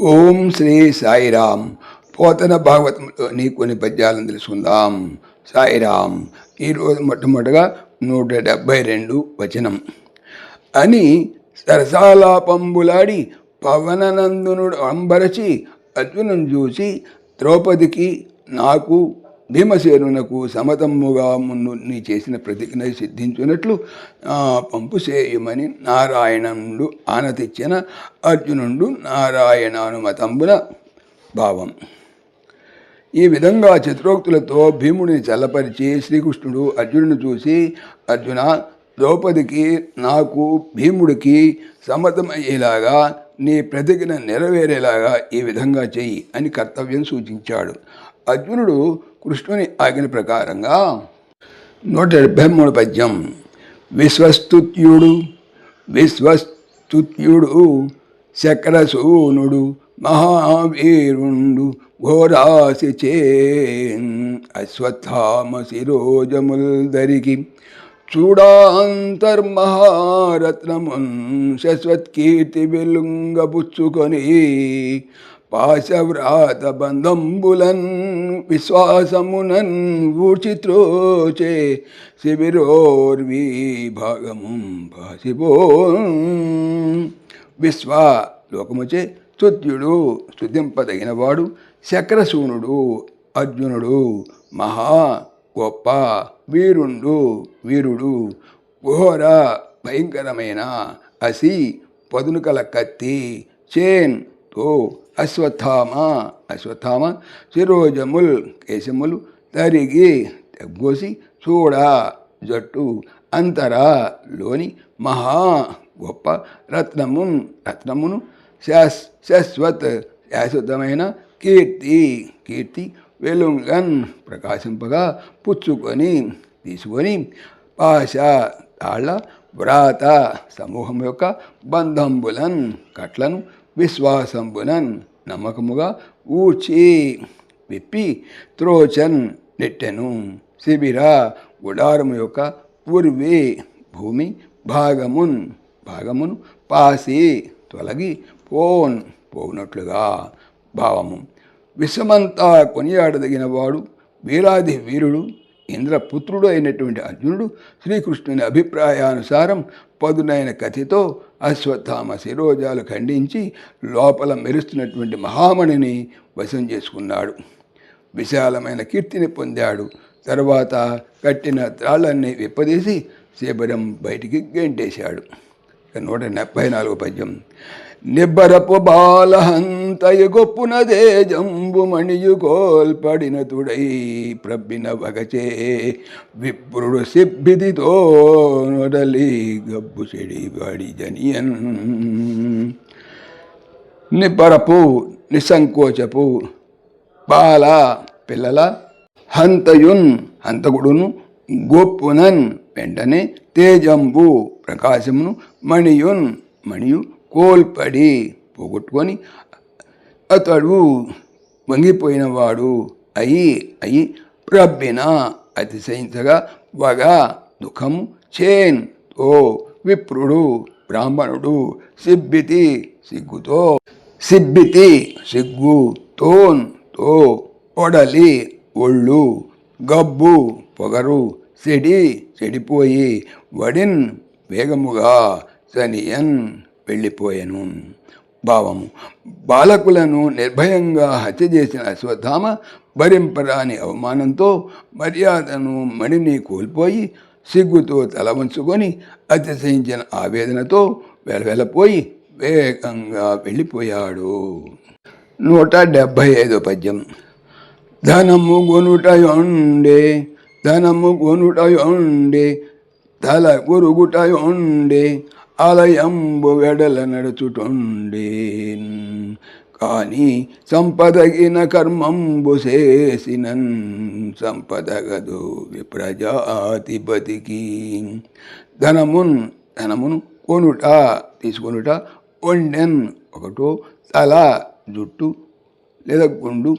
ఓం శ్రీ సాయిరామ్. పోతన భాగవతంలోని కొన్ని పద్యాలను తెలుసుకుందాం. సాయిరామ్. ఈరోజు మొట్టమొదటిగా 172 వచనం. అని సరసాలాపంబులాడి పవననందునుడు అంబరచి అర్జునుని చూసి ద్రౌపదికి నాకు భీమసేనునకు సమతమ్ముగా ముందు నీ చేసిన ప్రతిజ్ఞ సిద్ధించున్నట్లు పంపు చేయమని నారాయణుడు ఆనతిచ్చిన అర్జునుడు నారాయణానుమతంబున భావం. ఈ విధంగా చతురోక్తులతో భీముడిని చల్లపరిచి శ్రీకృష్ణుడు అర్జునుడిని చూసి, అర్జున, ద్రౌపదికి నాకు భీముడికి సమ్మతమయ్యేలాగా నీ ప్రతిజ్ఞ నెరవేరేలాగా ఈ విధంగా చెయ్యి అని కర్తవ్యం సూచించాడు. అర్జునుడు కృష్ణుని ఆజ్ఞ ప్రకారంగా 173 పద్యం. విశ్వస్తుత్యుడు శక్రసూనుడు మహావీరుండు ఘోరాసి చే అశ్వత్థామ శిరోజముల్దరికి చూడాంతర్మహారత్నమున్ శశ్వత్కీర్తి వెలుంగబుచ్చుకొని పాశవ్రాత బంధంబులన్ విశ్వాసమునన్ ఊచిత్రోచే శిబిరోర్వీ భాగము భాసిపో. విశ్వ లోకముచే స్తుత్యుడు స్తుతింపదగినవాడు, శక్రసూనుడు అర్జునుడు, మహా గొప్ప వీరుడు, ఘోర భయంకరమైన అసి పదునుకల కత్తి, చేన్ తో అశ్వత్థామ శిరోజముల్ కేశములు తరిగి తెగ్గోసి చూడ జట్టు అంతరా లోని మహా గొప్ప రత్నమును శాశ్వతమైన కీర్తి వెలుంగన్ ప్రకాశింపగా పుచ్చుకొని తీసుకొని పాశ తాళ్ళ వ్రాత సమూహం యొక్క బంధంబులన్ కట్లను విశ్వాసంబునన్ నమ్మకముగా ఊడ్చి విప్పి త్రోచన్ నెట్టెను. శిబిర గుడారము యొక్క ఉర్వి భూమి భాగమును పాసి తొలగి పోనట్లుగా భావము. విశ్వమంతా కొనియాడదగినవాడు, వీరాది వీరుడు, ఇంద్రపుత్రుడు అయినటువంటి అర్జునుడు శ్రీకృష్ణుని అభిప్రాయానుసారం పదునైన కథతో అశ్వత్థామ శిరోజాలు ఖండించి లోపల మెరుస్తున్నటువంటి మహామణిని వశం చేసుకున్నాడు. విశాలమైన కీర్తిని పొందాడు. తర్వాత కట్టిన త్రాళ్ళన్నీ విప్పదీసి శిబిరం బయటికి గెంటేశాడు. 174 పద్యం. నిబ్బరపు బాలహంతయ గొప్పునదే జంబు మణియు కోల్పడిన తుడై ప్రబ్బిన వగచే విప్రుడు సిబ్బిదితో నొడలి గబ్బు చెడి వాడి జనియన్. నిబ్బరపు నిస్సంకోచపు బాల పిల్లల హంతకుడును గొప్పునన్ వెంటనే తేజంబు ప్రకాశమును మణియు కోల్పడి పోగొట్టుకొని అతడు వంగిపోయినవాడు అయి ప్రబ్బిన అతిశయించగా వగ దుఃఖము చేన్ తో విప్రుడు బ్రాహ్మణుడు సిబ్బితి సిగ్గు తోన్ తో ఒడలి ఒళ్ళు గబ్బు పొగరు చెడిపోయి వడిన్ వేగముగా సనియన్ వెళ్ళిపోయాను. భావము. బాలకులను నిర్భయంగా హత్య చేసిన అశ్వత్థామ భరింపరాని అవమానంతో మర్యాదను మణిని కోల్పోయి సిగ్గుతో తల వంచుకొని అతిశయించిన ఆవేదనతో వెలవెలపోయి వేగంగా వెళ్ళిపోయాడు. 175 పద్యం. ధనము గొనుటయుండే తల గురుగుటయుండే ఆలయంబు వెడల నడుచుటుండే కానీ సంపదగిన కర్మంబు చేసినన్ సంపదగదు విప్రజాతిపతికి. ధనమును కొనుట తీసుకొనుట, వండెన్ ఒకటో తల జుట్టు లేదా గుండు,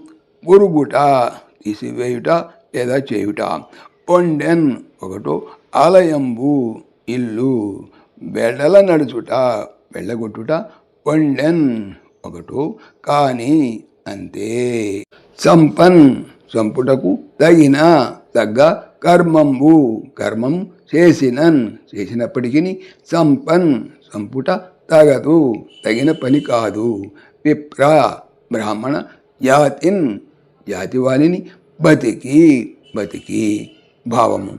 గురుగుట తీసివేయుట లేదా చేయుట, వండెన్ ఒకటో ఆలయంబు ఇల్లు, వెడల నడుచుట వెళ్ళగొట్టుట, వండెన్ ఒకటో కానీ అంతే. సంపన్ సంపుటకు తగిన తగ్గ కర్మంబు కర్మం చేసినప్పటికీ సంపన్ సంపుట తగదు తగిన పని కాదు. విప్ర బ్రాహ్మణ జాతిన్ జాతి వాలిని బతికి భావము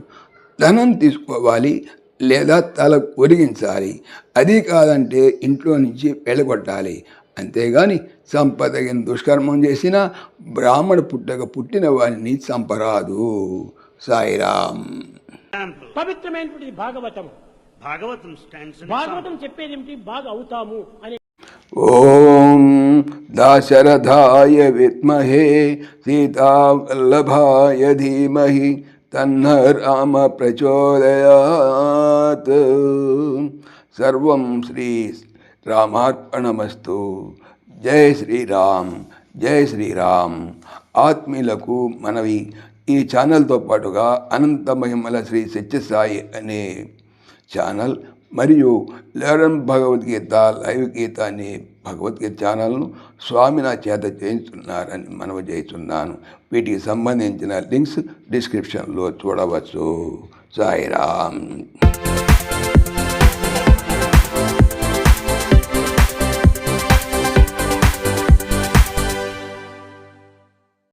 ధనం తీసుకోవాలి లేదా తల ఒరిగించాలి. అది కాదంటే ఇంట్లో నుంచి వెళ్ళగొట్టాలి. అంతేగాని సంపదగిన దుష్కర్మం చేసిన బ్రాహ్మణ పుట్టిన వారిని చంపరాదు. సాయిరామ్. పవిత్రమైనటువంటి భాగవతం భాగవతం చెప్పేది ఏమిటి? బాగా అవుతాము అని. ఓం దాశరథాయ విద్మహే సీతావల్లభాయ ధీమహి తన్న రామ ప్రచోదయాత్. సర్వం శ్రీ రామార్పణమస్తు. జై శ్రీరామ్, జై శ్రీరామ్. ఆత్మీయులకు మనవి, ఈ ఛానల్తో పాటుగా అనంత మహిమల శ్రీ సత్యసాయి అనే ఛానల్ మరియు లెరన్ భగవద్గీత లైవ్ గీత అనే భగవద్గీత ఛానల్ను స్వామి నా చేత చేయించున్నారని మనవి చేస్తున్నాను. వీటికి సంబంధించిన లింక్స్ డిస్క్రిప్షన్లో చూడవచ్చు. సాయిరామ్.